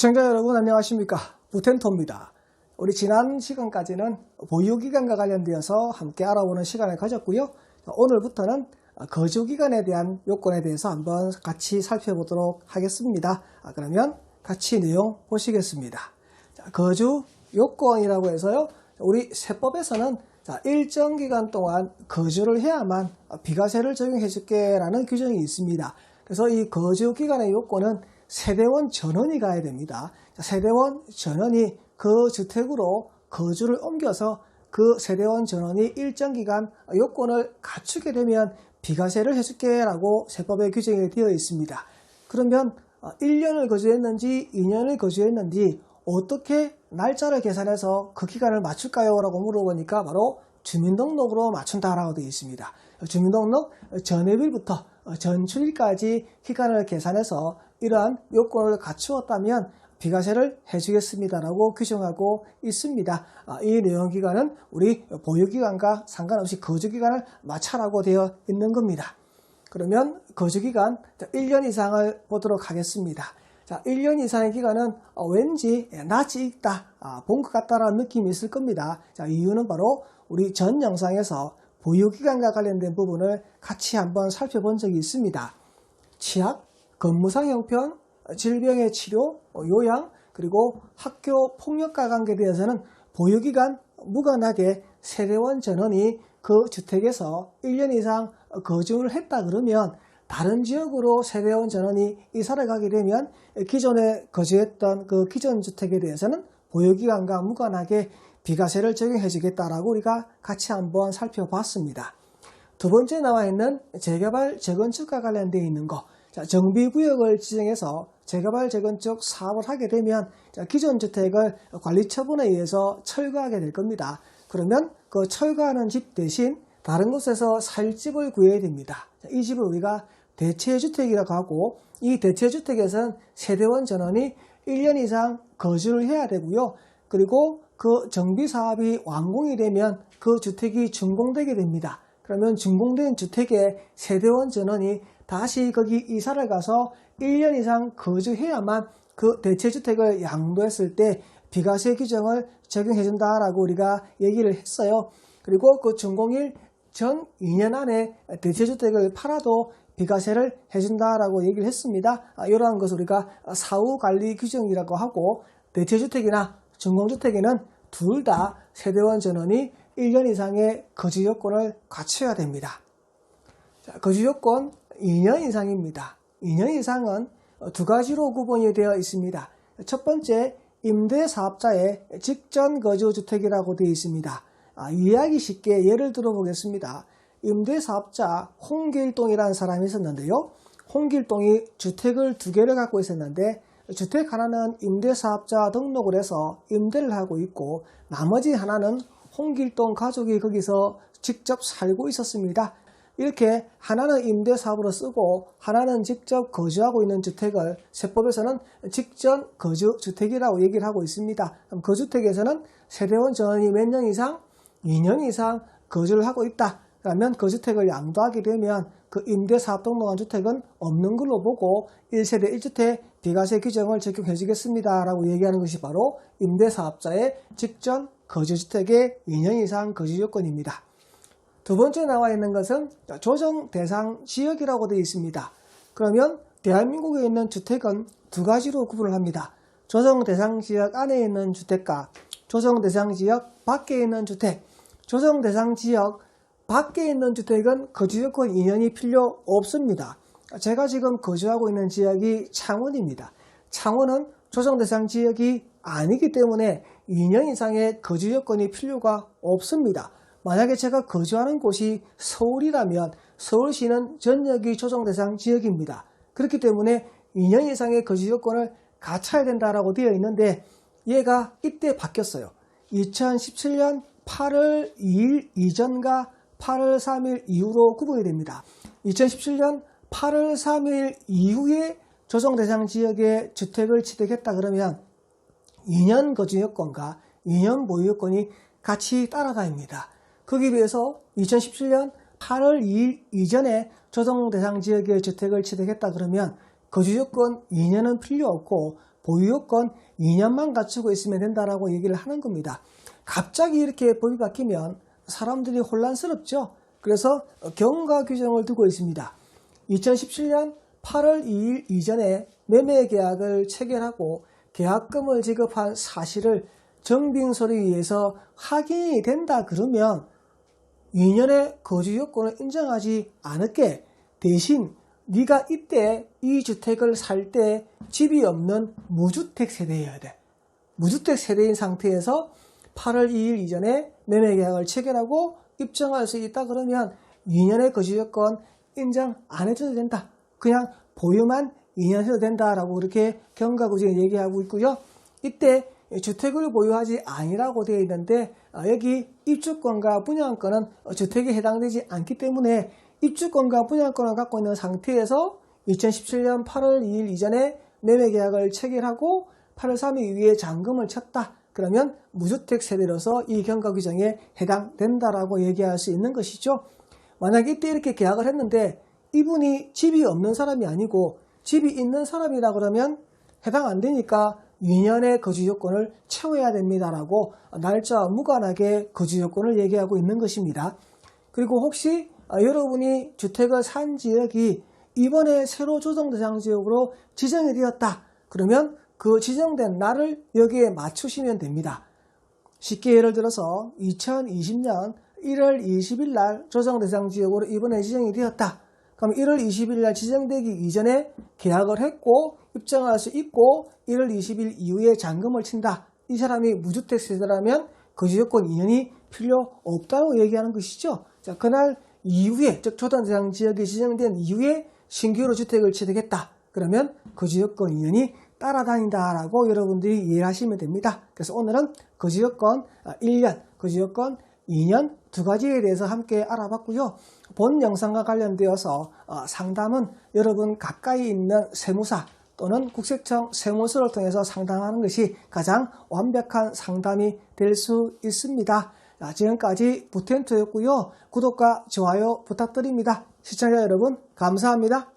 시청자 여러분 안녕하십니까? 부텐토입니다. 우리 지난 시간까지는 보유기간과 관련되어서 함께 알아보는 시간을 가졌고요. 오늘부터는 거주기간에 대한 요건에 대해서 한번 같이 살펴보도록 하겠습니다. 그러면 같이 내용 보시겠습니다. 거주 요건이라고 해서요. 우리 세법에서는 일정 기간 동안 거주를 해야만 비과세를 적용해 줄게 라는 규정이 있습니다. 그래서 이 거주기간의 요건은 세대원 전원이 가야 됩니다. 세대원 전원이 그 주택으로 거주를 옮겨서 그 세대원 전원이 일정 기간 요건을 갖추게 되면 비과세를 해줄게 라고 세법에 규정이 되어 있습니다. 그러면 1년을 거주했는지 2년을 거주했는지 어떻게 날짜를 계산해서 그 기간을 맞출까요? 라고 물어보니까 바로 주민등록으로 맞춘다라고 되어 있습니다. 주민등록 전입일부터 전출일까지 기간을 계산해서 이러한 요건을 갖추었다면 비과세를 해주겠습니다라고 규정하고 있습니다. 이 내용기간은 우리 보유기간과 상관없이 거주기간을 맞춰라고 되어 있는 겁니다. 그러면 거주기간 1년 이상을 보도록 하겠습니다. 1년 이상의 기간은 왠지 낯이 익다, 본 것 같다라는 느낌이 있을 겁니다. 이유는 바로 우리 전 영상에서 보유기간과 관련된 부분을 같이 한번 살펴본 적이 있습니다. 치약, 근무상 형편, 질병의 치료, 요양, 그리고 학교 폭력과 관계에 대해서는 보유기간 무관하게 세대원 전원이 그 주택에서 1년 이상 거주를 했다 그러면 다른 지역으로 세대원 전원이 이사를 가게 되면 기존에 거주했던 그 기존 주택에 대해서는 보유기간과 무관하게 비과세를 적용해 주겠다라고 우리가 같이 한번 살펴봤습니다. 두 번째 나와 있는 재개발, 재건축과 관련되어 있는 거. 정비구역을 지정해서 재개발, 재건축 사업을 하게 되면 기존 주택을 관리처분에 의해서 철거하게 될 겁니다. 그러면 그 철거하는 집 대신 다른 곳에서 살 집을 구해야 됩니다. 이 집을 우리가 대체주택이라고 하고 이 대체주택에서는 세대원 전원이 1년 이상 거주를 해야 되고요. 그리고 그 정비사업이 완공이 되면 그 주택이 준공되게 됩니다. 그러면 준공된 주택에 세대원 전원이 다시 거기 이사를 가서 1년 이상 거주해야만 그 대체주택을 양도했을 때 비과세 규정을 적용해준다라고 우리가 얘기를 했어요. 그리고 그 준공일 전 2년 안에 대체주택을 팔아도 비과세를 해준다라고 얘기를 했습니다. 이러한 것을 우리가 사후관리 규정이라고 하고 대체주택이나 준공주택에는 둘 다 세대원 전원이 1년 이상의 거주 요건을 갖춰야 됩니다. 거주 요건 2년 이상입니다. 2년 이상은 두 가지로 구분이 되어 있습니다. 첫 번째, 임대사업자의 직전 거주주택이라고 되어 있습니다. 이해하기 쉽게 예를 들어 보겠습니다. 임대사업자 홍길동이라는 사람이 있었는데요. 홍길동이 주택을 두 개를 갖고 있었는데 주택 하나는 임대사업자 등록을 해서 임대를 하고 있고 나머지 하나는 홍길동 가족이 거기서 직접 살고 있었습니다. 이렇게 하나는 임대사업으로 쓰고 하나는 직접 거주하고 있는 주택을 세법에서는 직전 거주주택이라고 얘기를 하고 있습니다. 그럼 그 주택에서는 세대원 전원이 몇 년 이상? 2년 이상 거주를 하고 있다. 그러면 그 주택을 양도하게 되면 그 임대사업 등록한 주택은 없는 걸로 보고 1세대 1주택 비과세 규정을 적용해 주겠습니다. 라고 얘기하는 것이 바로 임대사업자의 직전 거주주택의 2년 이상 거주 요건입니다. 두 번째 나와 있는 것은 조정 대상 지역이라고 되어 있습니다. 그러면 대한민국에 있는 주택은 두 가지로 구분을 합니다. 조정 대상 지역 안에 있는 주택과 조정 대상 지역 밖에 있는 주택. 조정 대상 지역 밖에 있는 주택은 거주 요건 2년이 필요 없습니다. 제가 지금 거주하고 있는 지역이 창원입니다. 창원은 조정 대상 지역이 아니기 때문에 2년 이상의 거주 요건이 필요가 없습니다. 만약에 제가 거주하는 곳이 서울이라면 서울시는 전역이 조정 대상 지역입니다. 그렇기 때문에 2년 이상의 거주 요건을 갖춰야 된다라고 되어 있는데 얘가 이때 바뀌었어요. 2017년 8월 2일 이전과 8월 3일 이후로 구분이 됩니다. 2017년 8월 3일 이후에 조정 대상 지역에 주택을 취득했다 그러면 2년 거주 요건과 2년 보유 요건이 같이 따라갑니다. 거기에 비해서 2017년 8월 2일 이전에 조정 대상 지역의 주택을 취득했다 그러면 거주 요건 2년은 필요 없고 보유요건 2년만 갖추고 있으면 된다라고 얘기를 하는 겁니다. 갑자기 이렇게 법이 바뀌면 사람들이 혼란스럽죠. 그래서 경과 규정을 두고 있습니다. 2017년 8월 2일 이전에 매매 계약을 체결하고 계약금을 지급한 사실을 정빙서류에 의해서 확인이 된다 그러면 2년의 거주 요건을 인정하지 않을게, 대신 네가 이때 이 주택을 살 때 집이 없는 무주택 세대여야 돼. 무주택 세대인 상태에서 8월 2일 이전에 매매 계약을 체결하고 입증할 수 있다 그러면 2년의 거주 요건 인정 안 해줘도 된다. 그냥 보유만 2년 해도 된다라고 그렇게 경과구정에 얘기하고 있고요. 이때 주택을 보유하지 아니라고 되어 있는데 여기 입주권과 분양권은 주택에 해당되지 않기 때문에 입주권과 분양권을 갖고 있는 상태에서 2017년 8월 2일 이전에 매매계약을 체결하고 8월 3일 이후에 잔금을 쳤다. 그러면 무주택 세대로서 이 경과규정에 해당된다라고 얘기할 수 있는 것이죠. 만약 이때 이렇게 계약을 했는데 이분이 집이 없는 사람이 아니고 집이 있는 사람이라 그러면 해당 안 되니까 2년의 거주 요건을 채워야 됩니다라고 날짜와 무관하게 거주 요건을 얘기하고 있는 것입니다. 그리고 혹시 여러분이 주택을 산 지역이 이번에 새로 조정 대상 지역으로 지정이 되었다. 그러면 그 지정된 날을 여기에 맞추시면 됩니다. 쉽게 예를 들어서 2020년 1월 20일 날 조정 대상 지역으로 이번에 지정이 되었다. 그럼 1월 20일 날 지정되기 이전에 계약을 했고 입증할 수 있고 1월 20일 이후에 잔금을 친다. 이 사람이 무주택 세대라면 거주요건 2년이 필요 없다고 얘기하는 것이죠. 자, 그날 이후에, 즉 조정 대상 지역이 지정된 이후에 신규로 주택을 취득했다. 그러면 거주요건 2년이 따라다닌다라고 여러분들이 이해하시면 됩니다. 그래서 오늘은 거주요건 1년, 거주요건 2년 두 가지에 대해서 함께 알아봤고요. 본 영상과 관련되어서 상담은 여러분 가까이 있는 세무사 또는 국세청 세무서를 통해서 상담하는 것이 가장 완벽한 상담이 될 수 있습니다. 지금까지 부텐토였고요. 구독과 좋아요 부탁드립니다. 시청자 여러분 감사합니다.